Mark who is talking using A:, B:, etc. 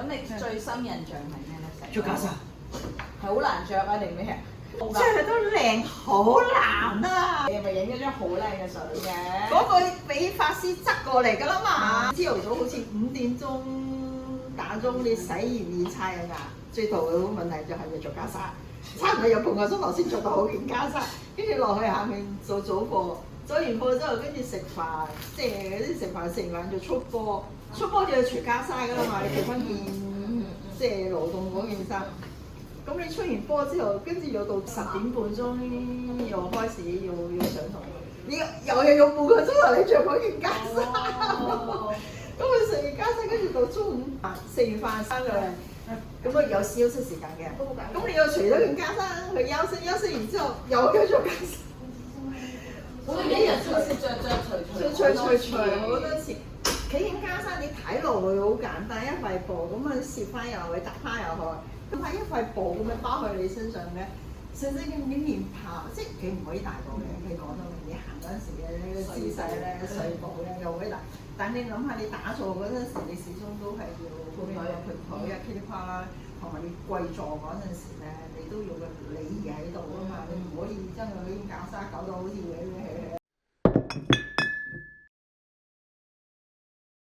A: 咁你最深印象係咩咧？
B: 着袈裟，
A: 係好難着啊定咩？
B: 着都靚，好難啊！
A: 你係咪影咗張好靚嘅相嘅？
B: 嗰個俾法師執過嚟㗎啦嘛。朝頭早好似5點鐘打鐘，你洗完面刷嘅牙，最頭嘅問題就係要着袈裟，差唔多有半個鐘頭先着到好件袈裟，跟住落去下面做早課，做完課之後跟住食飯，即係嗰啲食完就出波，出波就要除袈裟㗎啦嘛，你着翻件即係勞動嗰件衫。咁你出完波之後，跟住又到10點半鐘又開始要上堂，你又要用半個鐘頭你着嗰件袈裟。咁佢食完袈裟，跟住到中午食完飯翻嚟，咁啊有休息時間嘅。咁你又除咗件袈裟去休息完之後又要着袈裟。
A: 所以一日除
B: 好多次。企件袈裟你睇落去好簡單，一塊布咁啊攝翻入去，搭翻入去。咁係一塊布咁樣包喺你身上嘅，甚至你面泡，即係佢唔可以大到嘅。佢講到明，你行嗰陣時嘅姿勢咧、水步咧又可以大。但你諗下，你打坐嗰陣時，你始終都係要咁樣盤腿啊、噼里啪啦，同埋你跪坐嗰陣時咧，你都要個禮儀喺度啊嘛。你唔可以將佢啲袈裟搞到好似歪歪